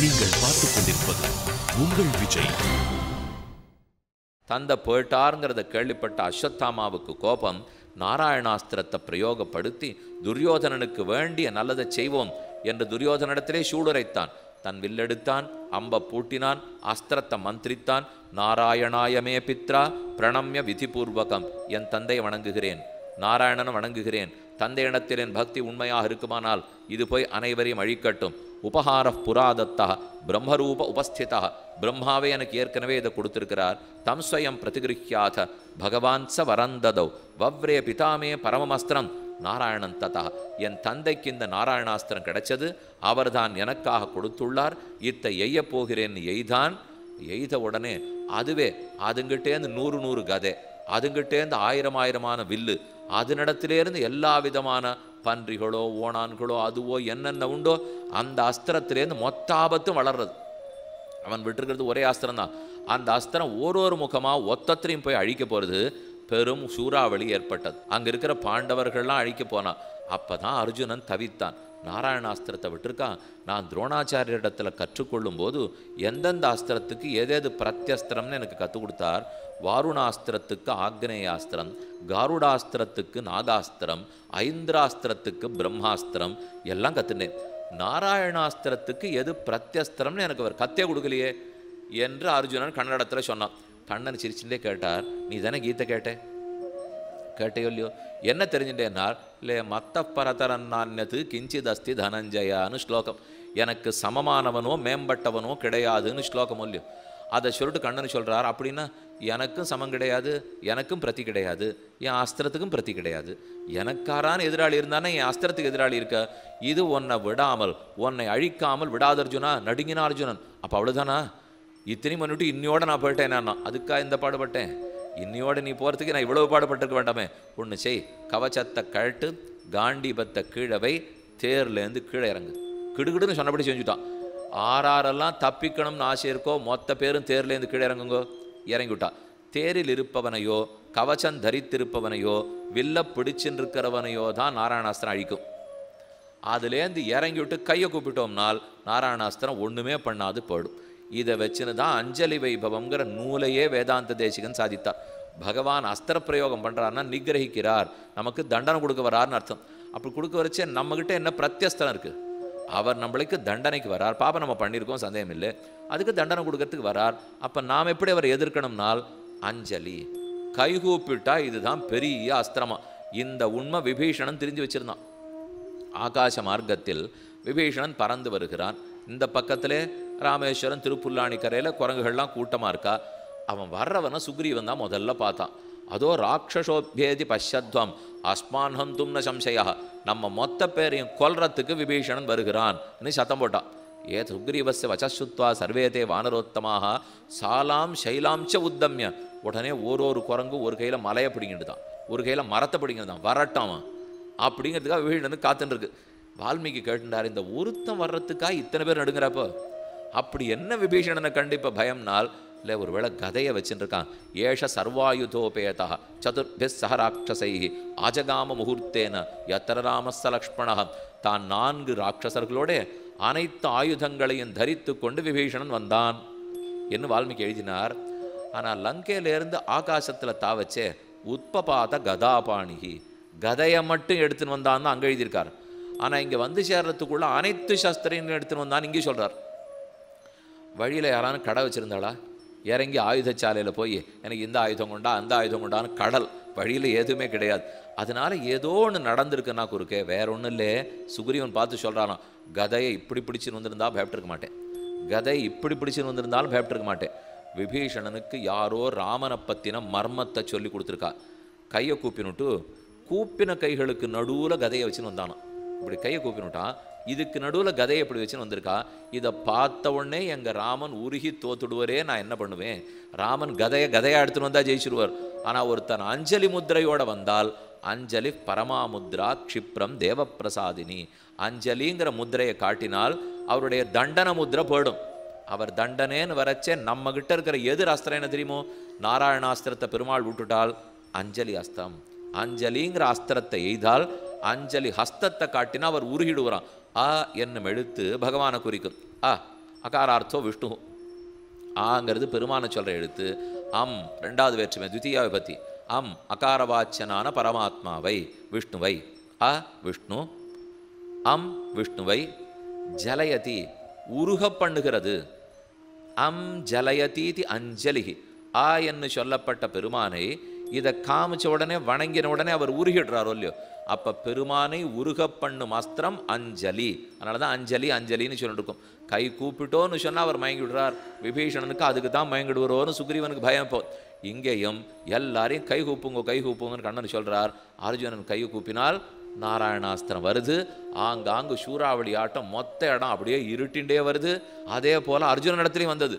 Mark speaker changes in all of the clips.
Speaker 1: நீங்கள் பார்த்துக் கொண்டிருப்பது உங்கள் விஜய்.
Speaker 2: தந்தை போயிட்டாருங்கிறத கேள்விப்பட்ட அஸ்வத்தாமாவுக்கு கோபம். நாராயணாஸ்திரத்தை பிரயோகப்படுத்தி துரியோதனனுக்கு வேண்டிய நல்லதை செய்வோம் என்று துரியோதனிடத்திலே சூளுரைத்தான். தன் வில்லெடுத்தான், அம்ப பூட்டினான், அஸ்திரத்தை மந்திரித்தான். நாராயணாயமே பித்ரா பிரணம்ய விதிபூர்வகம், என் தந்தையை வணங்குகிறேன், நாராயணனை வணங்குகிறேன். தந்தையிடத்தில் என் பக்தி உண்மையாக இருக்குமானால் இது போய் அனைவரையும் அழிக்கட்டும். உபஹார புராதத்தா பிரம்மரூப உபஸ்திதா, பிரம்மாவே எனக்கு ஏற்கனவே இதை கொடுத்திருக்கிறார். தம் ஸ்வயம் பிரதிகிருஹ்யாத பகவான் ச வரந்ததௌ வவ்ரே பிதாமே பரமமஸ்திரம் நாராயணன் ததா, என் தந்தைக்கு இந்த நாராயணாஸ்திரம் கிடைச்சது, அவர்தான் எனக்காக கொடுத்துள்ளார். இத்தை எய்ய போகிறேன் எய்தான். எய்த உடனே அதுவே அதுங்கிட்டேருந்து 100 கதை, அதுங்கிட்டேருந்து 1000 வில்லு, அதனிடத்திலேருந்து எல்லா விதமான பன்றிகளோ ஓணான்களோ அதுவோ என்னென்ன உண்டோ அந்த அஸ்திரத்திலேருந்து மொத்த ஆபத்தும் வளர்றது. அவன் விட்டுருக்கிறது ஒரே அஸ்திரம் தான். அந்த அஸ்திரம் ஒரு முகமாக ஒத்தத்திலையும் போய் அழிக்க போகிறது. பெரும் சூறாவளி ஏற்பட்டது. அங்கே இருக்கிற பாண்டவர்கள்லாம் அழிக்க போனான். அப்போ தான் அர்ஜுனன் தவித்தான். நாராயணாஸ்திரத்தை விட்டுருக்கான். நான் துரோணாச்சாரியரிடத்தில் கற்றுக்கொள்ளும் போது எந்தெந்த அஸ்திரத்துக்கு ஏதேது பிரத்யஸ்திரம்னு எனக்கு கற்றுக் கொடுத்தார். வாருணாஸ்திரத்துக்கு ஆக்னேயாஸ்திரம், காருடாஸ்திரத்துக்கு நாகாஸ்திரம், ஐந்திராஸ்திரத்துக்கு பிரம்மாஸ்திரம் எல்லாம் கற்றுனேன். நாராயணாஸ்திரத்துக்கு எது பிரத்யஸ்திரம்னு எனக்கு அவர் கத்தே கொடுக்கலையே என்று அர்ஜுனன் கண்ணடத்தில் சொன்னான். கண்ணன் சிரிச்சுட்டே கேட்டார், நீ தானே கீதை கேட்டையோ இல்லையோ, என்ன தெரிஞ்சுட்டேன்னார். இல்லை மத்த பரதரன்னான்யது கிஞ்சித் அஸ்தி தனஞ்சயான்னு ஸ்லோகம், எனக்கு சமமானவனோ மேம்பட்டவனோ கிடையாதுன்னு ஸ்லோகம் இல்லையோ. அதை சொல்லிட்டு கண்ணன் சொல்கிறார், அப்படின்னா எனக்கும் சமம் கிடையாது, எனக்கும் பிரதி கிடையாது, என் அஸ்திரத்துக்கும் பிரதி கிடையாது. எனக்காரான எதிராளி இருந்தானே என் அஸ்திரத்துக்கு எதிராளி இருக்க. இது உன்னை விடாமல் உன்னை அழிக்காமல் விடாத அர்ஜுனா நடுங்கினா அர்ஜுனன். அப்போ அவ்வளோதானா, இத்தனை பண்ணிவிட்டு இன்னையோட நான் போயிட்டேன், நான் அதுக்காக இந்த பாடுபட்டேன், இன்னையோட நீ போகிறதுக்கு நான் இவ்வளவு பாடுபட்டிருக்க வேண்டாமே. ஒன்று செய், கவச்சத்தை கழட்டு, காண்டீபத்தை கீழே வை, தேர்லேருந்து கீழே இறங்கு. கிடுகிடுன்னு சொன்னபடி செஞ்சுட்டான். ஆறாரெல்லாம் தப்பிக்கணும்னு ஆசை இருக்கோ மொத்த பேரும் தேர்லேருந்து கீழே இறங்குங்கோ. இறங்கிவிட்டான். தேரில் இருப்பவனையோ கவச்சம் தரித்திருப்பவனையோ வில்ல பிடிச்சுருக்கிறவனையோ தான் நாராயணாஸ்திரம் அழிக்கும். அதுலேருந்து இறங்கி விட்டு கையை கூப்பிட்டோம்னால் நாராயணாஸ்திரம் ஒன்றுமே பண்ணாது போயிடும். இதை வச்சுன்னு தான் அஞ்சலி வைபவங்கிற நூலையே வேதாந்த தேசிகன் சாதித்தார். பகவான் அஸ்திர பிரயோகம் பண்ணுறாருன்னா நிகிரகிக்கிறார், நமக்கு தண்டனை கொடுக்க வராருன்னு அர்த்தம். அப்படி கொடுக்க வச்சே நம்மகிட்ட என்ன பிரத்யஸ்தம் இருக்குது. அவர் நம்மளுக்கு தண்டனைக்கு வரார். பாப்பா நம்ம பண்ணியிருக்கோம், சந்தேகம் இல்லை, அதுக்கு தண்டனை கொடுக்கறதுக்கு வரார். அப்போ நாம் எப்படி அவரை எதிர்க்கணும்னால் அஞ்சலி கைகூப்பிட்டா இதுதான் பெரிய அஸ்திரமா. இந்த உண்மை விபீஷணன் தெரிஞ்சு வச்சிருந்தான். ஆகாச மார்க்கத்தில் விபீஷணன் பறந்து வருகிறான். இந்த பக்கத்திலே ராமேஸ்வரம் திருப்புல்லாணி கரையில் குரங்குகள்லாம் கூட்டமாக இருக்கா. அவன் வர்றவனை சுக்ரீவன் தான் முதல்ல பார்த்தான். அதோ ராட்சசோபேதி பஷ்யத்வம் அஸ்மான் ஹந்தும் ந சம்சயா, நம்ம மொத்த பேரையும் கொல்றத்துக்கு விபீஷணன் வருகிறான் சத்தம் போட்டான். ஏ சுக்ரீவஸ்ய வச்சசுத்வா சர்வேதே வானரோத்தமாக சாலாம் சைலாம்ச உத்தம்ய. உடனே ஒரு குரங்கு ஒரு கையில் மலையை பிடிங்கிட்டு தான், ஒரு கையில் மரத்தை பிடிங்கிட்டு தான் வரட்டாமா அப்படிங்கிறதுக்காக விபீஷணனுக்கு காத்துன்னு இருக்கு. வால்மீகி கேட்டுட்டார், இந்த ஒருத்தம் வர்றதுக்காக இத்தனை பேர் நடுங்கிறப்போ அப்படி என்ன விபீஷணனை கண்டிப்பா பயம்னால் இல்லை ஒருவேளை கதையை வச்சுருக்கான். ஏஷ சர்வாயுதோபேதா சதுர்பிஸ் சஹராட்சசை ஆஜகாம முகூர்த்தேன யத்தர ராமஸ்ஸ லக்ஷ்மண, தான் 4 ராட்சசர்களோட அனைத்து ஆயுதங்களையும் தரித்து கொண்டு விபீஷணன் வந்தான் என்று வால்மீகி எழுதினார். ஆனால் லங்கையிலேருந்து ஆகாசத்தில் தாவச்சே உத்பபாத கதாபாணிகி, கதையை மட்டும் எடுத்துன்னு வந்தான்னு அங்கே எழுதியிருக்கார். ஆனால் இங்கே வந்து சேர்றதுக்குள்ள அனைத்து சஸ்திரங்களும் எடுத்துன்னு வந்தான்னு இங்கே சொல்கிறார். வழியில் யாரானு கடை வச்சுருந்தாளா, இறங்கி ஆயுதச்சாலையில் போய் எனக்கு இந்த ஆயுதம் கொண்டா அந்த ஆயுதம் கொண்டான்னு கடல் வழியில் எதுவுமே கிடையாது. அதனால ஏதோ ஒன்று நடந்திருக்குன்னா குறுக்கே, வேற ஒன்றும் இல்லை. சுக்ரீவன் பார்த்து சொல்கிறானா, கதையை இப்படி பிடிச்சின்னு வந்திருந்தா பயப்பட்டிருக்க மாட்டேன், கதை இப்படி பிடிச்சின்னு வந்திருந்தாலும் பயப்பட்டிருக்க மாட்டேன். விபீஷணனுக்கு யாரோ ராமனை பற்றின மர்மத்தை சொல்லி கொடுத்துருக்கா. கையை கூப்பினுட்டு கூப்பின கைகளுக்கு நடுவில் கதையை வச்சுன்னு வந்தானோ. இப்படி கையை கூப்பினுட்டான், இதுக்கு நடுவில் கதையை எப்படி வச்சுன்னு வந்திருக்கா. இதை பார்த்த உடனே எங்கள் ராமன் உருகி தோத்துடுவரே, நான் என்ன பண்ணுவேன். ராமன் கதையாக எடுத்துன்னு வந்தால் ஜெயிச்சிருவார். ஆனால் ஒருத்தன் அஞ்சலி முத்திரையோடு வந்தால் அஞ்சலி பரமாமுத்ரா க்ஷிப்ரம் தேவப்பிரசாதினி, அஞ்சலிங்கிற முத்திரையை காட்டினால் அவருடைய தண்டன முத்திரை போயிடும். அவர் தண்டனேன்னு வரச்சே நம்ம கிட்ட இருக்கிற எதிர் அஸ்திரம் என்ன தெரியுமோ, நாராயணாஸ்திரத்தை பெருமாள் விட்டுட்டால் அஞ்சலி அஸ்திரம், அஞ்சலிங்கிற அஸ்திரத்தை எய்தால் அஞ்சலி ஹஸ்தத்தை காட்டினா அவர் உருகிடுவாராம். என்னும் எழுத்து பகவானை குறிக்கும். அகாரார்த்தோ விஷ்ணு. ஆங்கிறது பெருமான சொல்கிற எழுத்து. அம் ரெண்டாவது வேற்றுமை த்விதீயா விபத்தி. அம் அகாரவாச்சனான பரமாத்மாவை விஷ்ணுவை. அ விஷ்ணு. அம் விஷ்ணுவை. ஜலயதி உருக பண்ணுகிறது. அம் ஜலயதீதி அஞ்சலிகி. ஆ என்று சொல்லப்பட்ட பெருமானை இதை காமிச்ச உடனே வணங்கின உடனே அவர் உருகிடுறாரோ இல்லையோ, அப்போ பெருமானை உருக பண்ணும் அஸ்திரம் அஞ்சலி. அதனால தான் அஞ்சலி அஞ்சலின்னு சொல்லிட்டு இருக்கும். கை கூப்பிட்டோன்னு சொன்னால் அவர் மயங்கி விடுறார். விபீஷணனுக்கு அதுக்கு தான் மயங்கிடுவாரோன்னு சுக்ரீவனுக்கு பயம். போ இங்கேயும் எல்லாரையும் கை கூப்புங்கன்னு கண்ணன் சொல்கிறார். அர்ஜுனன் கை கூப்பினால் நாராயணாஸ்திரம் வருது. ஆங்காங்கு சூறாவளி ஆட்டம் மொத்த இடம் அப்படியே இருட்டின்றே வருது. அதே போல் அர்ஜுனன் இடத்துலையும் வந்தது.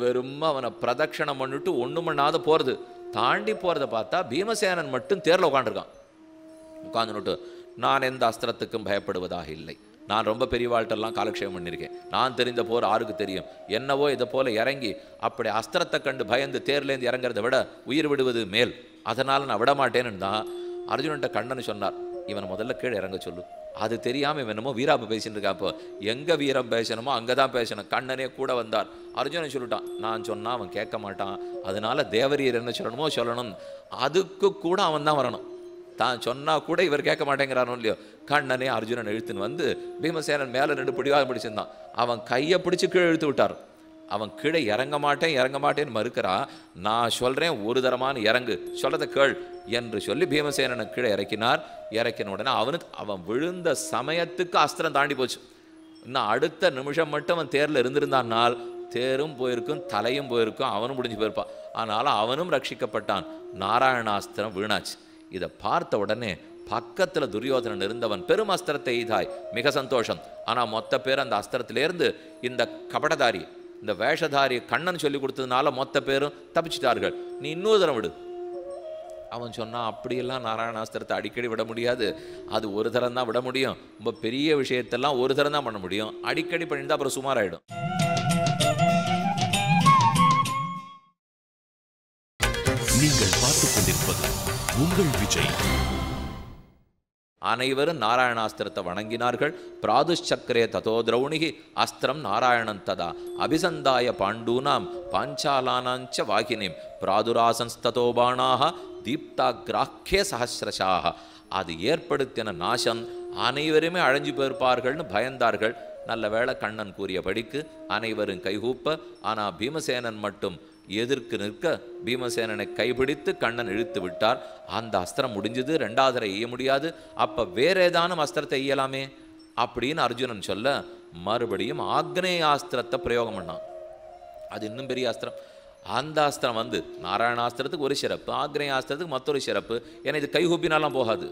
Speaker 2: வெறும் அவனை பிரதட்சணம் பண்ணிட்டு ஒன்றும் பண்ணாத போகிறது. தாண்டி போகிறத பார்த்தா பீமசேனன் மட்டும் தேரில் உட்காந்துட்டு நான் எந்த அஸ்திரத்துக்கும் பயப்படுவதாக இல்லை. நான் ரொம்ப பெரியவாழ்கிட்டெல்லாம் காலக்ஷேபம் பண்ணியிருக்கேன். நான் தெரிந்த போர் ஆருக்கு தெரியும். என்னவோ இதை போல் இறங்கி அப்படி அஸ்திரத்தை கண்டு பயந்து தேர்லேருந்து இறங்கிறத விட உயிர் விடுவது மேல். அதனால் நான் விடமாட்டேன்னு தான் அர்ஜுனன்ட்ட கண்ணன் சொன்னார். இவனை முதல்ல கீழே இறங்க சொல்லு. அது தெரியாமல் இவன் என்னமோ வீராப்பு பேசிட்டு இருக்கா. அப்போ எங்கே வீரம் பேசணுமோ அங்கே தான் பேசணும். கண்ணனே கூட வந்தார். அர்ஜுனன் சொல்லிட்டான், நான் சொன்னால் அவன் கேட்க மாட்டான், அதனால தேவரீர் என்ன சொல்லணுமோ சொல்லணும். அதுக்கு கூட அவன் தான் வரணும். தான் சொன்னால் கூட இவர் கேட்க மாட்டேங்கிறானோ இல்லையோ. கண்ணனே அர்ஜுனன் இழுத்துன்னு வந்து பீமசேனன் மேலே 2 பிடிவாதம் பிடிச்சிருந்தான். அவன் கையை பிடிச்சி கீழே இழுத்து விட்டார். அவன் கீழே இறங்க மாட்டேன்னு மறுக்கிறான். நான் சொல்கிறேன் ஒரு தரமான இறங்கு, சொல்லதை கேள் என்று சொல்லி பீமசேனனை கீழே இறக்கினார். இறக்கின உடனே அவன் விழுந்த சமயத்துக்கு அஸ்திரம் தாண்டி போச்சு. இன்னும் அடுத்த நிமிஷம் மட்டும் அவன் தேரில் இருந்திருந்தான்னால் தேரும் போயிருக்கும், தலையும் போயிருக்கும், அவனும் முடிஞ்சு போயிருப்பான். ஆனாலும் அவனும் ரட்சிக்கப்பட்டான். நாராயணாஸ்திரம் வீணாச்சு. இதை பார்த்த உடனே பக்கத்தில் துரியோதனன் இருந்தவன் பெரும் அஸ்திரத்தை எய்தாய், மிக சந்தோஷம். ஆனால் மொத்த பேர் அந்த அஸ்திரத்திலேருந்து இந்த கபடதாரி, இந்த வேஷதாரி கண்ணன் சொல்லி கொடுத்ததுனால மொத்த பேரும் தப்பிச்சிட்டார்கள். நீ இன்னொரு தரம் விடு. அவன் சொன்னான், அப்படியெல்லாம் நாராயணாஸ்திரத்தை அடிக்கடி விட முடியாது. அது ஒரு தரம் தான் விட முடியும். ரொம்ப பெரிய விஷயத்தெல்லாம் ஒரு தரம் தான் பண்ண முடியும். அடிக்கடி பண்ணியிருந்தா அப்புறம் சுமாராயிடும்.
Speaker 1: நீங்கள் பார்த்துக் கொண்டிருப்பது உங்கள் விஜய்.
Speaker 2: அனைவரும் நாராயணாஸ்திரத்தை வணங்கினார்கள். பிராதுச்சக்கரே ததோ திரௌணிகி அஸ்திரம் நாராயணன் ததா அபிசந்தாய பாண்டூனாம் பாஞ்சாலானாஞ்ச வாகினிம் பிராதுராசன்ஸ்ததோ பாணாக தீப்தாக்ராக்கே சஹசிரஷாக. அது ஏற்படுத்தின நாசம் அனைவருமே அழைஞ்சு போயிருப்பார்கள்னு பயந்தார்கள். நல்ல வேளை கண்ணன் கூறியபடிக்கு அனைவரும் கைகூப்ப. ஆனால் பீமசேனன் மட்டும் எதிர்க்கு நிற்க பீமசேனனை கைபிடித்து கண்ணன் இழுத்து விட்டார். அந்த அஸ்திரம் முடிஞ்சது. 2வது தடவை எய்ய முடியாது. அப்போ வேற ஏதானும் அஸ்திரத்தை எய்யலாமே அப்படின்னு அர்ஜுனன் சொல்ல மறுபடியும் ஆக்னேயாஸ்திரத்தை பிரயோகம் பண்ணான். அது இன்னும் பெரிய அஸ்திரம். அந்த அஸ்திரம் வந்து நாராயணாஸ்திரத்துக்கு ஒரு சிறப்பு, ஆக்னேயாஸ்திரத்துக்கு மற்றொரு சிறப்பு. ஏன்னா இது கைகூப்பினாலாம் போகாது,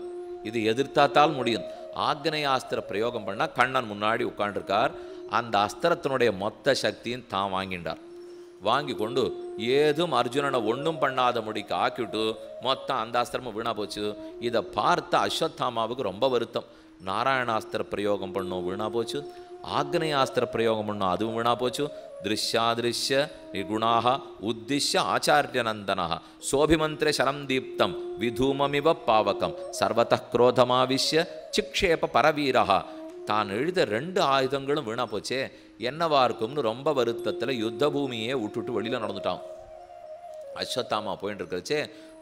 Speaker 2: இது எதிர்த்தாத்தால் முடியும். ஆக்னேயாஸ்திர பிரயோகம் பண்ணால் கண்ணன் முன்னாடி உட்காண்டிருக்கார். அந்த அஸ்திரத்தினுடைய மொத்த சக்தியும் தான் வாங்கிண்டார். வாங்கி கொண்டு ஏதும் அர்ஜுனனை ஒன்றும் பண்ணாத முடிக்கு ஆக்கிவிட்டு மொத்தம் அந்த அஸ்திரமும் வீணா போச்சு. இதை பார்த்த அஸ்வத்தாமாவுக்கு ரொம்ப வருத்தம். நாராயணாஸ்திர பிரயோகம் பண்ணும் வீணா போச்சு, ஆக்னேயாஸ்திர பிரயோகம் பண்ணும் அதுவும் வீணா போச்சு. திருஷ்யாதிருஷ்ய நிகுணாக உத்திஷ்ய ஆச்சாரியநந்தனா சோபிமந்திர சரம் தீப்தம் விதூமமிவ பாவகம் சர்வத குரோதமாவிஷ்ய சிக்ஷேப பரவீரா. தான் எழுத 2 ஆயுதங்களும் வீணா போச்சே, என்னவா இருக்கும்னு ரொம்ப வருத்தத்தில் யுத்த பூமியே விட்டுட்டு வெளியில் நடந்துட்டான். அஸ்வத்தாமா போயிட்டு இருக்கிறச்சே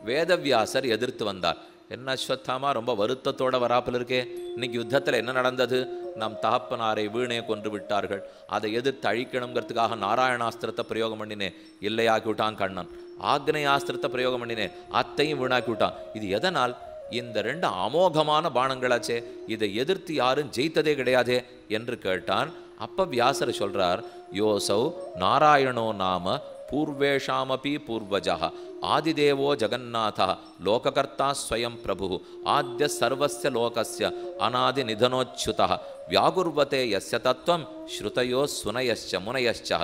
Speaker 2: வேதவியாசர் எதிர்த்து வந்தார். என்ன அஸ்வத்தாமா ரொம்ப வருத்தத்தோட வராப்பில் இருக்கே, இன்னைக்கு யுத்தத்தில் என்ன நடந்தது? நம் தகப்பனாரை வீணே கொன்று விட்டார்கள், அதை எதிர்த்து அழிக்கணுங்கிறதுக்காக நாராயணாஸ்திரத்தை பிரயோகம் பண்ணினேன், இல்லையாக்கி விட்டான் கண்ணன். ஆக்னேயாஸ்திரத்தை பிரயோகம் பண்ணினேன், அத்தையும் வீணாக்கி விட்டான். இது எதனால்? இந்த 2 அமோகமான பானங்களாச்சே, இதை எதிர்த்து யாரும் ஜெயித்ததே கிடையாதே என்று கேட்டான். அப்போ வியாசர் சொல்றார், யோசௌ நாராயணோ நாம பூர்வேஷாமபி பூர்வஜா ஆதிதேவோ ஜகநாத லோககர்த்தா ஸ்வயம் பிரபு ஆத்ய சர்வஸ்ய லோகஸ்ய அநாதி நிதனோச்சுத வியாகுர்வதே யஸ்ய தத்துவம் ஸ்ருதயோ சுனயஸ்ச முனயஸ்ச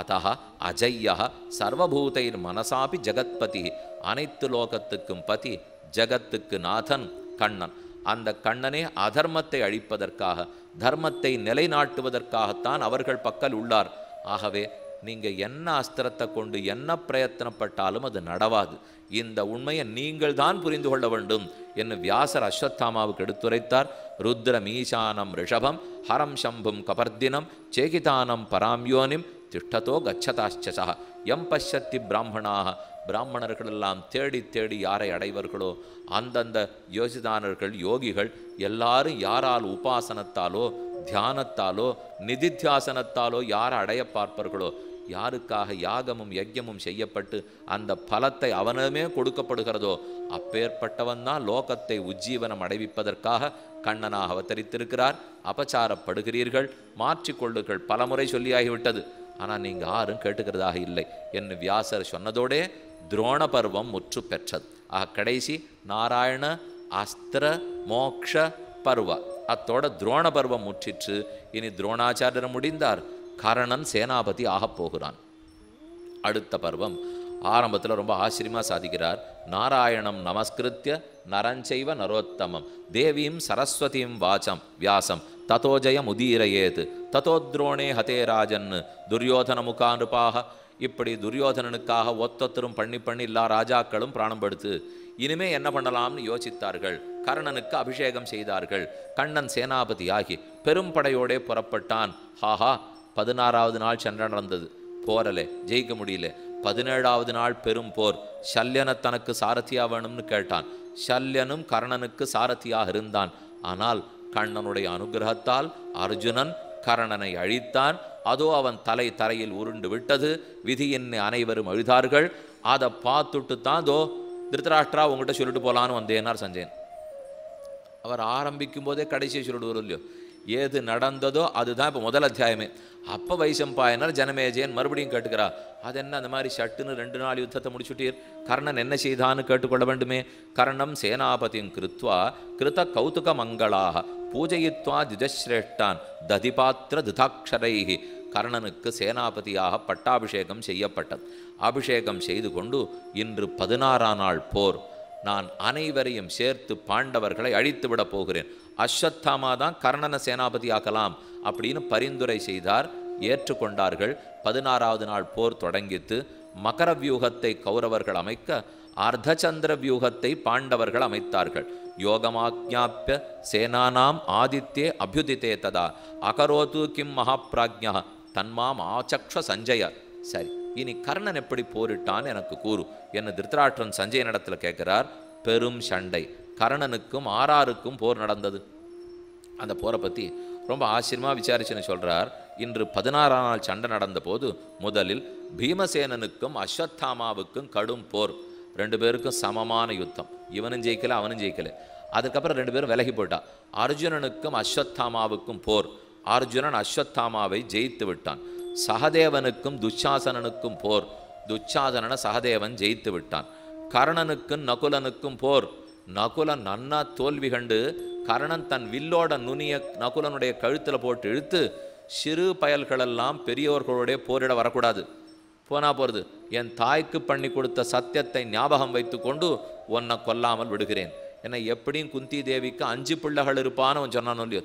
Speaker 2: அத்தஹ அஜய்யஹ சர்வபூதைர் மனசாபி ஜகத்பதி. அனைத்து லோகத்துக்கும் பதி, ஜகத்துக்கு நாதன் கண்ணன். அந்த கண்ணனே அதர்மத்தை அழிப்பதற்காக தர்மத்தை நிலைநாட்டுவதற்காகத்தான் அவர்கள் பக்கல் உள்ளார். ஆகவே நீங்கள் என்ன அஸ்திரத்தை கொண்டு என்ன பிரயத்தனப்பட்டாலும் அது நடவாது. இந்த உண்மையை நீங்கள் தான் புரிந்து கொள்ள வேண்டும் என்று வியாசர் அஸ்வத்தாமாவுக்கு எடுத்துரைத்தார். ருத்ரம் ஈசானம் ரிஷபம் ஹரம் சம்பும் கபர்தினம் சேகிதானம் பராம்யோனிம் திஷ்டதோ கச்சதாச்சசா எம் பஷ்யத்தி பிராமணாக. பிராமணர்களெல்லாம் தேடி தேடி யாரை அடைவர்களோ அந்தந்த யோசிதானர்கள் யோகிகள் எல்லாரும் யாரால் உபாசனத்தாலோ தியானத்தாலோ நிதித்தியாசனத்தாலோ யாரை அடைய பார்ப்பார்களோ, யாருக்காக யாகமும் யஜ்யமும் செய்யப்பட்டு அந்த பலத்தை அவனமே கொடுக்கப்படுகிறதோ அப்பேற்பட்டவன் தான் லோகத்தை உஜ்ஜீவனம் அடைவிப்பதற்காக கண்ணனாக அவதரித்திருக்கிறார். அபச்சாரப்படுகிறீர்கள், மாற்றிக்கொள்ளுகள் பலமுறை சொல்லியாகிவிட்டது. ஆனால் நீங்கள் யாரும் கேட்டுக்கிறதாக இல்லை என்று வியாசர் சொன்னதோடே துரோண பர்வம் முற்று பெற்றது. கடைசி நாராயண அஸ்திர மோக்ஷ பர்வ அத்தோட துரோண பர்வம் முற்றிற்று. இனி துரோணாச்சாரியர் முடிந்தார், கர்ணன் சேனாபதி ஆகப் போகிறான். அடுத்த பர்வம் ஆரம்பத்தில் ரொம்ப ஆச்சரியமாக சாதிக்கிறார். நாராயணம் நமஸ்கிருத்திய நரஞ்சைவ நரோத்தமம் தேவீம் சரஸ்வதியும் வாச்சம் வியாசம் ததோஜயம் உதீரயேது ததோத்ரோணே ஹதே ராஜன் துரியோதன முகானுபாக. இப்படி துரியோதனனுக்காக ஒத்தொத்தரும் பண்ணி எல்லா ராஜாக்களும் பிராணம் படுத்து இனிமே என்ன பண்ணலாம்னு யோசித்தார்கள். கர்ணனுக்கு அபிஷேகம் செய்தார்கள். கண்ணன் சேனாபதியாகி பெரும் படையோடே புறப்பட்டான். ஹாஹா, 16வது நாள் சண்டை நடந்தது, போரலே ஜெயிக்க முடியல. 17வது நாள் பெரும் போர். சல்யனை தனக்கு சாரதியா வேணும்னு கேட்டான். சல்யனும் கர்ணனுக்கு சாரதியாக இருந்தான். ஆனால் கண்ணனுடைய அனுகிரகத்தால் அர்ஜுனன் கர்ணனை அழித்தான். அதோ அவன் தலை தரையில் உருண்டு விட்டது. விதியின் அனைவரும் அழுதார்கள். அதை பார்த்துட்டு தான் தோ திருத்தராஷ்டிரா உங்கள்கிட்ட சொல்லிட்டு போகலான்னு வந்தேனார் சஞ்சயன். அவர் ஆரம்பிக்கும் போதே கடைசியை சொல்லிட்டு வரும் இல்லையோ, ஏது நடந்ததோ அதுதான் இப்போ முதல் அத்தியாயமே. அப்போ வைசம்பாயனர் ஜனமேஜயன் மறுபடியும் கேட்டுக்கிறார், அது என்ன அந்த மாதிரி சட்டுன்னு 2 நாள் யுத்தத்தை முடிச்சுட்டீர், கர்ணன் என்ன செய்தான்னு கேட்டுக்கொள்ள வேண்டுமே. கர்ணம் சேனாபதியும் கிருத்வா கிருத கௌதுக மங்களாக பூஜயித்வா திஜஸ்ரேஷ்டான் ததிபாத்திர திதாட்சரைஹி. கர்ணனுக்கு சேனாபதியாக பட்டாபிஷேகம் செய்யப்பட்டது. அபிஷேகம் செய்து கொண்டு இன்று 16ஆம் நாள் போர். நான் அனைவரையும் சேர்த்து பாண்டவர்களை அழித்து விட போகிறேன். அஸ்வத்தாமா தான் கர்ணனை சேனாபதி ஆக்கலாம் அப்படின்னு பரிந்துரை செய்தார். ஏற்றுக்கொண்டார்கள். 16வது நாள் போர் தொடங்கித்து. மகர வியூகத்தை கௌரவர்கள் அமைக்க அர்த்தச்சந்திர வியூகத்தை பாண்டவர்கள் அமைத்தார்கள். யோகமாக்ஞாப்பிய சேனானாம் ஆதித்யே அபியுதித்தே ததா அகரோது கிம் மகாப்ராஜ்யா தன்மாம் ஆச்சக்ஷ சஞ்சய. சரி, இனி கர்ணன் எப்படி போரிட்டான் எனக்கு கூறு என்ன திருத்தராஷ்டிரன் சஞ்சயனிடத்தில் கேட்கிறார். பெரும் சண்டை, கர்ணனுக்கும் ஆராருக்கும் போர் நடந்தது. அந்த போரை பற்றி ரொம்ப ஆச்சரியமாக விசாரிச்சுன்னு சொல்கிறார். இன்று 16ஆம் நாள் சண்டை நடந்த போது முதலில் பீமசேனனுக்கும் அஸ்வத்தாமாவுக்கும் கடும் போர். 2 பேருக்கும் சமமான யுத்தம். இவனும் ஜெயிக்கல அவனும் ஜெயிக்கல. அதுக்கப்புறம் 2 பேரும் விலகி போட்டா. அர்ஜுனனுக்கும் அஸ்வத்தாமாவுக்கும் போர். அர்ஜுனன் அஸ்வத்தாமாவை ஜெயித்து விட்டான். சகதேவனுக்கும் துச்சாசனனுக்கும் போர். துச்சாசனனை சகதேவன் ஜெயித்து விட்டான். கர்ணனுக்கும் நகுலனுக்கும் போர். நகுலன் நன்னா தோல்வி கண்டு கர்ணன் தன் வில்லோட நுனிய நகுலனுடைய கழுத்தில் போட்டு இழுத்து, சிறு பயல்களெல்லாம் பெரியவர்களோடைய போரிட வரக்கூடாது, போனா போகிறது, என் தாய்க்கு பண்ணி கொடுத்த சத்தியத்தை ஞாபகம் வைத்து கொண்டு உன்னை கொல்லாமல் விடுகிறேன். என்னை எப்படியும் குந்தி தேவிக்கு 5 பிள்ளைகள் இருப்பான்னு அவன் சொன்னானோ இல்லையோ,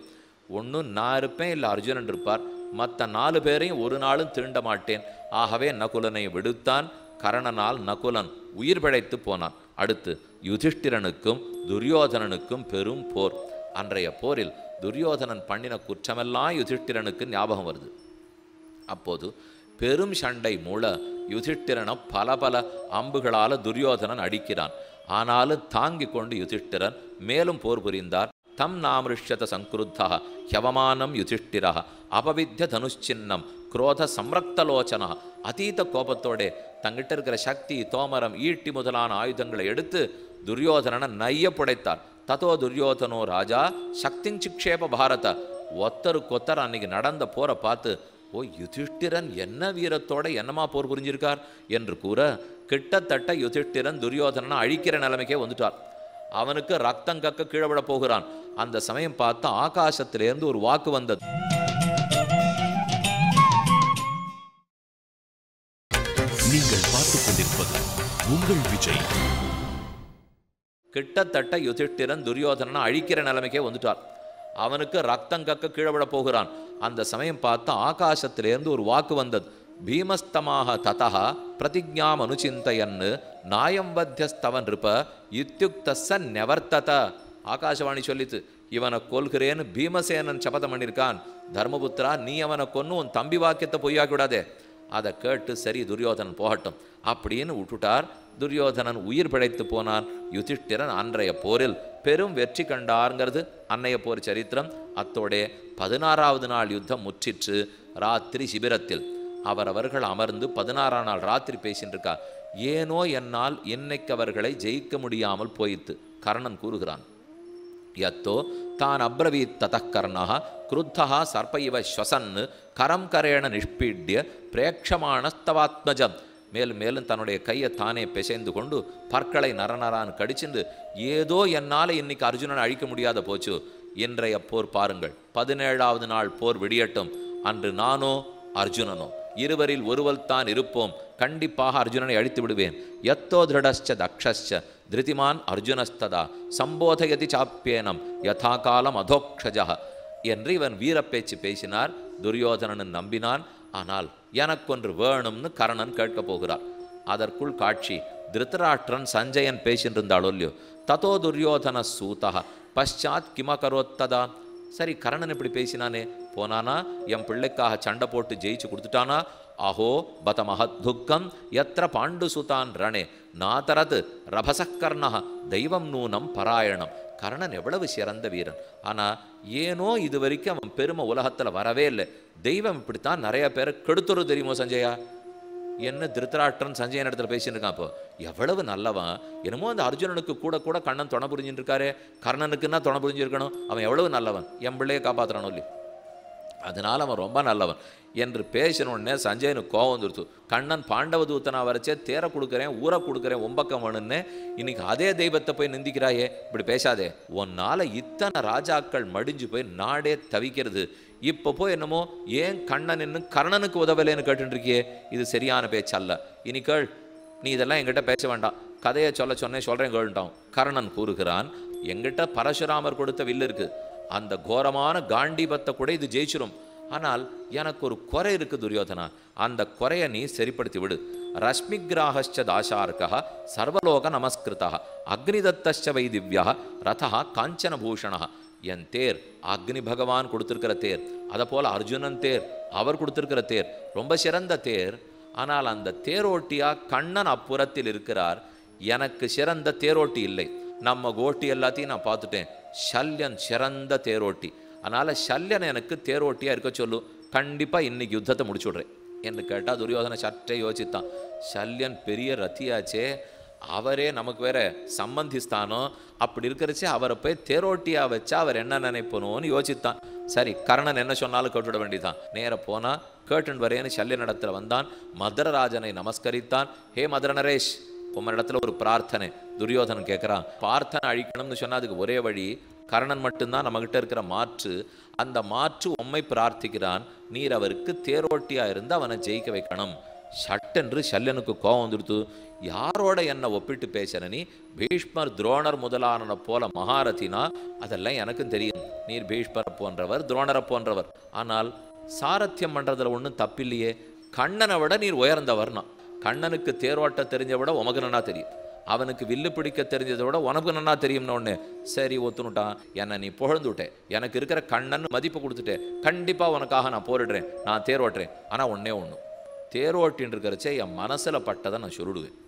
Speaker 2: ஒன்று நான் இருப்பேன், இல்லை அர்ஜுனன் இருப்பார், மற்ற 4 பேரையும் ஒரு நாளும் திருண்ட மாட்டேன். ஆகவே நகுலனை விடுத்தான். கர்ணனால் நகுலன் உயிர் பிழைத்து போனான். அடுத்து யுதிஷ்டிரனுக்கும் துரியோதனனுக்கும் பெரும் போர். அன்றைய போரில் துரியோதனன் பண்ணின குற்றமெல்லாம் யுதிஷ்டிரனுக்கு ஞாபகம் வருது. அப்போது பெரும் சண்டை மூல யுதிஷ்டிரனை பல அம்புகளால் துரியோதனன் அடிக்கிறான். ஆனாலும் தாங்கி கொண்டு யுதிஷ்டிரன் மேலும் போர் புரிந்தார். தம் நாமிருஷ்யத சங்குருத்தா ஹ்யவமானம் யுதிஷ்டிரா அபவித்ய தனுஷ்சின்னம் குரோத சம்ரக்தலோச்சனா. அதீத கோபத்தோடே தங்கிட்ட இருக்கிற சக்தி, தோமரம், ஈட்டி முதலான ஆயுதங்களை எடுத்து துரியோதனனை நைய புடைத்தார். ததோ துரியோதனோ ராஜா சக்திங் சிக்ஷேப பாரத. ஒத்தருக்கொத்தர் அன்னைக்கு நடந்த போரை பார்த்து, ஓ யுதிஷ்டிரன் என்ன வீரத்தோட என்னமா போர் புரிஞ்சிருக்கார் என்று கூற, கிட்டத்தட்ட யுதிஷ்டிரன் துரியோதனனை அழிக்கிற நிலைமைக்கே வந்துட்டார். அவனுக்கு ரத்தம் கக்க கீழே விட போகிறான். அந்த சமயம் பார்த்து ஆகாசத்திலிருந்து ஒரு வாக்கு வந்தது.
Speaker 1: நீங்கள் பார்த்துக் கொண்டிருப்பது உங்கள் விஜய்.
Speaker 2: கிட்டத்தட்ட யுதிஷ்டிரன் துரியோதனனை அழிக்கிற நிலைமைக்கே வந்துட்டார். அவனுக்கு ரத்தம் கக்க கீழே விட போகிறான். அந்த சமயம் பார்த்து ஆகாசத்திலிருந்து ஒரு வாக்கு வந்தது. பீமஸ்தமாக ததா பிரதிஜாம் அனுச்சிந்தயன் நாயம் வத்தியஸ்தவ நிருப இத்யுக்தஸ்ஸ நெவர்த்தத. ஆகாசவாணி சொல்லித்து, இவனை கொல்கிறேன்னு பீமசேனன் சபதம் பண்ணியிருக்கான். தர்மபுத்திரா, நீ அவனை கொன்னு உன் தம்பி வாக்கியத்தை பொய்யாக்கி விடாதே. அதை கேட்டு சரி துரியோதனன் போகட்டும் அப்படின்னு விட்டுட்டார். துரியோதனன் உயிர் பிழைத்து போனான். யுதிஷ்டிரன் அன்றைய போரில் பெரும் வெற்றி கண்டாருங்கிறது அன்னைய போர் சரித்திரம். அத்தோடே 16வது நாள் யுத்தம் முற்றிற்று. ராத்திரி சிபிரத்தில் அவரவர்கள் அமர்ந்து 16ஆம் நாள் ராத்திரி பேசின்னு இருக்கா. ஏனோ என்னால் இன்னைக்கு அவர்களை ஜெயிக்க முடியாமல் போயிற்று. கர்ணன் கூறுகிறான், யத்தோ தான் அப்ரவீத் ததः கர்ணः க்ருத்தः சர்ப்ப இவ ஸ்வசன் கரம் கரேண நிஷ்பீட்ய பிரேக்ஷமானஸ்தவாத்மஜம். மேலும் மேலும் தன்னுடைய கையை தானே பிசைந்து கொண்டு பற்களை நரநரான்னு கடிச்சுண்டு, ஏதோ என்னால் இன்னைக்கு அர்ஜுனனை அழிக்க முடியாத போச்சு. இன்றைய போர் பாருங்கள். 17வது நாள் போர் விடியட்டும். அன்று நானோ அர்ஜுனனோ இருவரில் ஒருவல் தான் இருப்போம். கண்டிப்பாக அர்ஜுனனை அழித்து விடுவேன். யத்தோ திருடஸ்ச தக்ஷஸ்ச திருதிமான் அர்ஜுனஸ்ததா சம்போதயதி சாப்பியேனம் யதா காலம் அதோக்ஷஜா என்று இவன் வீரப்பேச்சு பேசினார். துரியோதனன் நம்பினான். ஆனால் எனக்கொன்று வேணும்னு கர்ணன் கேட்க போகிறார். அதற்குள் காட்சி திருதராஷ்டிரன் சஞ்சயன் பேசின்றிருந்தாளோ இல்லையோ. ததோ துரியோதன சூதா பஷாத் கிமகரோத்ததா. சரி, கர்ணன் இப்படி பேசினானே, போனானா என் பிள்ளைக்காக சண்டை போட்டு ஜெயிச்சு கொடுத்துட்டானா? அஹோ பத மகத் துக்கம் எத்திர பாண்டு சுதான் ரணே நாதரது ரபசக்கர்ணா தெய்வம் நூனம் பராயணம். கர்ணன் எவ்வளவு சிறந்த வீரன். ஆனால் ஏனோ இது வரைக்கும் அவன் பெருமை உலகத்தில் வரவே இல்லை. தெய்வம் இப்படித்தான் நிறைய பேரை கெடுத்துரு தெரியுமோ சஞ்சயா என்ன திருதராஷ்டிரன் சஞ்சயன் இடத்துல பேசிட்டு இருக்கான். அப்போ எவ்வளவு நல்லவன். என்னமோ அந்த அர்ஜுனனுக்கு கூட கூட கண்ணன் துணை புரிஞ்சுட்டு இருக்காரு. கர்ணனுக்குன்னா துணை புரிஞ்சிருக்கணும். அவன் எவ்வளவு நல்லவன், என் பிள்ளையை காப்பாற்றுறானோ இல்லையோ, அதனால் அவன் ரொம்ப நல்லவன் என்று பேசினோடனே சஞ்சயனுக்கு கோவம் வந்துருத்து. கண்ணன் பாண்டவ தூத்தனா வரைச்சே தேரை கொடுக்குறேன், ஊரை கொடுக்குறேன், ஒம்பக்கம் வேணுன்னு இன்னைக்கு அதே தெய்வத்தை போய் நிந்திக்கிறாயே, இப்படி பேசாதே. உன்னால் இத்தனை ராஜாக்கள் மடிஞ்சு போய் நாடே தவிக்கிறது. இப்போ போய் என்னமோ ஏன் கண்ணன் இன்னும் கர்ணனுக்கு உதவலேன்னு கேட்டுருக்கியே, இது சரியான பேச்சல்ல. இனி கேள், நீ இதெல்லாம் எங்கிட்ட பேச வேண்டாம், கதையை சொல்றேன் கேள்ட்டான். கர்ணன் கூறுகிறான், எங்கிட்ட பரசுராமர் கொடுத்த வில்லு இருக்கு, அந்த கோரமான காண்டீபத்தை கூட இது ஜெயிச்சிரும். ஆனால் எனக்கு ஒரு குறை இருக்கு துரியோதனா, அந்த குறையை நீ சரிப்படுத்தி விடு. ரஷ்மிகிராஹ்ச தாசார்கா சர்வலோக நமஸ்கிருதா அக்னிதத்தஸ்ச வை திவ்யா ரதா காஞ்சன பூஷணா. என் தேர் அக்னி பகவான் கொடுத்திருக்கிற தேர், அதை போல அர்ஜுனன் தேர் அவர் கொடுத்திருக்கிற தேர் ரொம்ப சிறந்த தேர். ஆனால் அந்த தேரோட்டியா கண்ணன் அப்புறத்தில் இருக்கிறார். எனக்கு சிறந்த தேரோட்டி இல்லை. நம்ம கோட்டி எல்லாத்தையும் நான் பார்த்துட்டேன். சல்யன் சிறந்த தேரோட்டி. அதனால் சல்யன் எனக்கு தேரோட்டியாக இருக்க சொல்லு. கண்டிப்பாக இன்னைக்கு யுத்தத்தை முடிச்சு விட்றேன் என்று கேட்டால் துரியோதனை சற்றே யோசித்தான். சல்யன் பெரிய ரத்தியாச்சே, அவரே நமக்கு வேற சம்பந்திஸ்தானம். அப்படி இருக்கிறச்சே அவரை போய் தேரோட்டியாக வச்சா அவர் என்ன நினைப்பணும்னு யோசித்தான். சரி, கர்ணன் என்ன சொன்னாலும் கேட்டுவிட வேண்டியதான். நேர போனால் கேட்டுன் வரேன்னு சல்யன் இடத்துல வந்தான். மதுரராஜனை நமஸ்கரித்தான். ஹே மதுர நரேஷ், உம்மனிடத்துல ஒரு பிரார்த்தனை. துரியோதனன் கேட்குறான், பிரார்த்தனை அழிக்கணும்னு சொன்னால் அதுக்கு ஒரே வழி, கர்ணன் மட்டும்தான் நம்மகிட்ட இருக்கிற மாற்று. அந்த மாற்று உம்மை பிரார்த்திக்கிறான். நீர் அவருக்கு தேரோட்டியாக இருந்து அவனை ஜெயிக்க வைக்கணும். சட்டென்று சல்யனுக்கு கோபம் வந்துடுத்து. யாரோட என்னை ஒப்பிட்டு பேசுற நீ? பீஷ்மர் துரோணர் முதலான போல மகாரதினா அதெல்லாம் எனக்கும் தெரியும். நீர் பீஷ்மரை போன்றவர், துரோணரை போன்றவர். ஆனால் சாரத்தியம் பண்ணுறதுல ஒன்றும் தப்பில்லையே. கண்ணனை விட நீர் உயர்ந்தவர்னா. கண்ணனுக்கு தேரோட்ட தெரிஞ்ச விட உமக்கு நன்னா தெரியும், அவனுக்கு வில்லு பிடிக்க தெரிஞ்சதை விட உனக்கு நன்னா தெரியும்னு ஒன்று. சரி ஒத்துனுட்டான். என்னை நீ புகழ்ந்துவிட்டேன், எனக்கு இருக்கிற கண்ணன் மதிப்பு கொடுத்துட்டேன். கண்டிப்பாக உனக்காக நான் போரிடுறேன், நான் தேரோட்டுறேன். ஆனால் ஒன்றே ஒன்று, தேரோட்டின்னு இருக்கிறச்சே என் மனசில் பட்டதை நான் சொல்லிடுவேன்.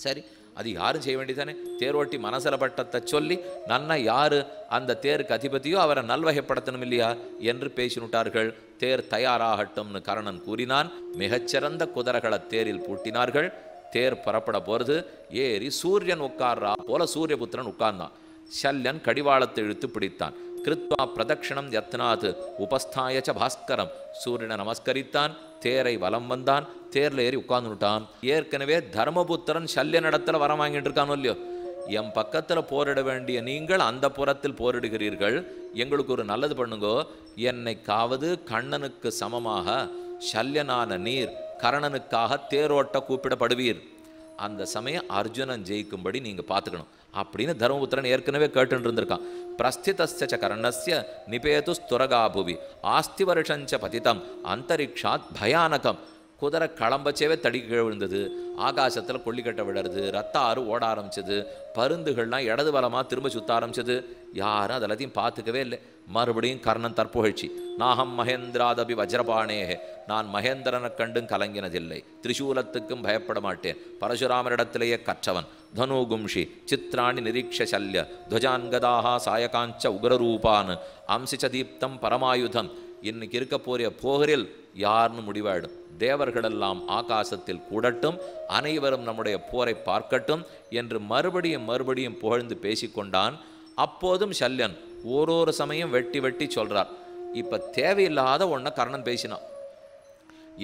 Speaker 2: சரி, அது யாரும் செய்ய வேண்டியதானே. தேரோட்டி மனசில் பட்டத்தை சொல்லி நன்னா யார் அந்த தேருக்கு அதிபதியோ அவரை நல்வகைப்படுத்தணும் இல்லையா என்று பேசினுட்டார்கள். தேர் தயாராகட்டும்னு கர்ணன் கூறினான். மிகச்சிறந்த குதிரைகளை தேரில் பூட்டினார்கள். தேர் புறப்பட போகிறது. ஏறி சூரியன் உட்கார்றா போல சூரியபுத்திரன் உட்கார்ந்தான். சல்யன் கடிவாளத்தை இழுத்து பிடித்தான். கிருத்வா பிரதட்சிணம் யத்னாத் உபஸ்தாயச்ச பாஸ்கரம். சூரியனை நமஸ்கரித்தான். தேரை வலம் வந்தான். தேரில் ஏறி உட்கார்ந்துட்டான். ஏற்கனவே தர்மபுத்திரன் சல்யன் இடத்துல வரம் வாங்கிட்டு இருக்கானோ இல்லையோ. என் பக்கத்தில் போரிட வேண்டிய நீங்கள் அந்த புறத்தில் போரிடுகிறீர்கள், எங்களுக்கு ஒரு நல்லது பண்ணுங்கோ. என்னைக்காவது கண்ணனுக்கு சமமாக சல்யனான நீர் கர்ணனுக்காக தேரோட்ட கூப்பிடப்படுவீர். அந்த சமயம் அர்ஜுனன் ஜெயிக்கும்படி நீங்கள் பார்த்துக்கணும் அப்படின்னு தர்மபுத்திரன் ஏற்கனவே கேட்டு இருந்திருக்கான். பிரஸ்திதஸ்ய கர்ணஸ்ய நிபேது ஸ்துரகாபுவி ஆஸ்தி வருஷஞ்ச பதிதம் அந்தரிக்ஷாத் பயானகம். குதிரை களம்பச்சேவே தடிக்கு கீழே விழுந்தது, ஆகாசத்தில் கொல்லிக்கட்டை விடுறது, ரத்த ஆறு ஓட ஆரம்பிச்சது, பருந்துகள்லாம் இடது வலமாக திரும்ப சுத்த ஆரம்பிச்சது. யாரும் அதெல்லாத்தையும் பார்த்துக்கவே இல்லை. மறுபடியும் கர்ணன் தற்புகழ்ச்சி, நாகம் மகேந்திராதபி வஜ்ரபாணேகே, நான் மகேந்திரனை கண்டும் கலங்கினதில்லை, திரிசூலத்துக்கும் பயப்பட மாட்டேன், பரசுராமரிடத்திலேயே கற்றவன், தனுகும்ஷி சித்ராணி நிரீக்ஷ சல்ய துவஜான்கதாக சாயகாஞ்ச உக்ரரூபான் அம்சிச்ச தீப்தம் பரமாயுதம். இன்னைக்கு இருக்க போறிய போகரில் யாருன்னு முடிவாயிடும். தேவர்களெல்லாம் ஆகாசத்தில் கூடட்டும், அனைவரும் நம்முடைய போரை பார்க்கட்டும் என்று மறுபடியும் மறுபடியும் புகழ்ந்து பேசிக்கொண்டான். அப்போதும் சல்யன் ஓரொரு சமயம் வெட்டி வெட்டி சொல்றார். இப்ப தேவையில்லாத ஒன்றை கர்ணன் பேசினான்.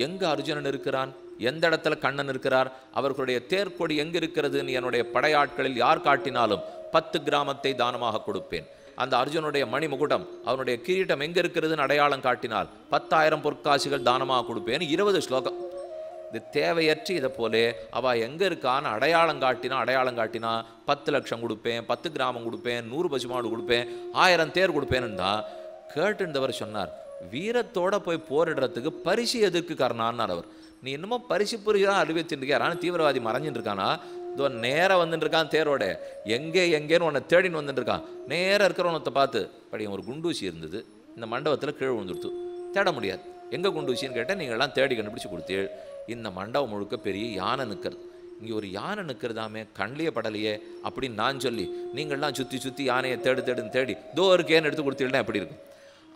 Speaker 2: எங்க அர்ஜுனன் இருக்கிறான், எந்த இடத்துல கண்ணன் இருக்கிறார், அவர்களுடைய தேர்கொடி எங்க இருக்கிறதுன்னு என்னுடைய படையாட்களில் யார் காட்டினாலும் 10 கிராமத்தை தானமாக கொடுப்பேன். அந்த அர்ஜுனுடைய மணிமுகுடம், அவனுடைய கிரீட்டம் எங்க இருக்கிறதுன்னு அடையாளம் காட்டினால் 10,000 பொற்காசுகள் தானமாக கொடுப்பேன். 20 ஸ்லோகம். இது தேவையற்று இதை போலே அவள் எங்கே இருக்கான்னு அடையாளம் காட்டினா 10 லட்சம் கொடுப்பேன், 10 கிராமம் கொடுப்பேன், 100 பசுமாடு கொடுப்பேன், 1000 தேர் கொடுப்பேன்னு தான் கேட்டுன்றவர் சொன்னார். வீரத்தோட போய் போரிடுறதுக்கு பரிசு எதுக்கு கர்ணான்னார் அவர். நீ இன்னமும் பரிசு புரிதான் அறிவிச்சுருக்கார். ஆனால் தீவிரவாதி மறைஞ்சிட்டு இருக்கானா, இதோ நேராக வந்துட்டு இருக்கான் தேரோட, எங்கேன்னு உன்னை தேடின்னு வந்துட்டு இருக்கான். நேராக இருக்கிறவனத்தை பார்த்து படி ஒரு குண்டூசி இருந்தது இந்த மண்டபத்தில் கீழே விழுந்துடுத்து, தேட முடியாது. எங்கே குண்டூசின்னு கேட்டால் நீங்கள்லாம் தேடி கண்டுபிடிச்சி கொடுத்தீள். இந்த மண்டபம் முழுக்க பெரிய யானை நிற்கிறது, இங்கே ஒரு யானை நிற்கிறதாமே, கண்ணிலே படலையே அப்படின்னு நான் சொல்லி நீங்கள்லாம் சுற்றி சுற்றி யானையை தேடுன்னு தேடி தோ இருக்கேன்னு எடுத்து கொடுத்தீங்கன்னா எப்படி இருக்கும்?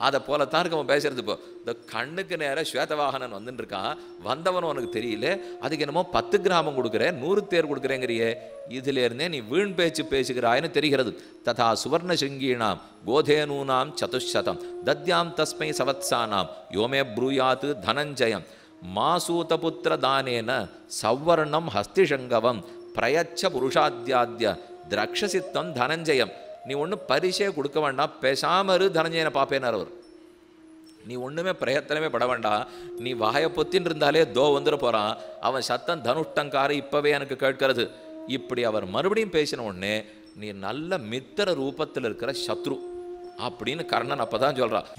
Speaker 2: அதை போலத்தான் இருக்கு அவன் பேசுறது. இப்போ இந்த கண்ணுக்கு நேராக ஸ்வேதவாகனன் வந்துட்டு இருக்கான், வந்தவனும் உனக்கு தெரியல, அதுக்கு என்னமோ 10 கிராமம் கொடுக்குறேன், 100 தேர் கொடுக்குறேங்கிறியே, இதுல இருந்தே நீ வீண் பேச்சு பேசுகிறாய்னு தெரிகிறது. ததா சுவர்ண சிங்கீணாம் கோதேனூனாம் சதுஷதம் தத்யாம் தஸ்மை சவத்சானாம் யோமே ப்ரூயாத் தனஞ்சயம் மாசூதபுத்திர தானேன சவ்வர்ணம் ஹஸ்திஷங்கவம் பிரயச்ச புருஷாத்யாத்ய திரக்ஷசித்தம் தனஞ்சயம். நீ ஒன்றும் பரிசே கொடுக்க வேண்டாம், பேசாமரு தனஞ்சயனை பார்ப்பேனார் அவர். நீ ஒன்றுமே பிரயத்தனமே பட வேண்டாம், நீ வாயை பொத்தின்னு இருந்தாலே தோ வந்துட போகிறான், அவன் சத்தம் தனுஷ்டங்கார இப்போவே எனக்கு கேட்கிறது. இப்படி அவர் மறுபடியும் பேசின உடனே நீ நல்ல மித்திர ரூபத்தில் இருக்கிற சத்ரு அப்படின்னு கர்ணன் அப்போ தான் சொல்கிறான்.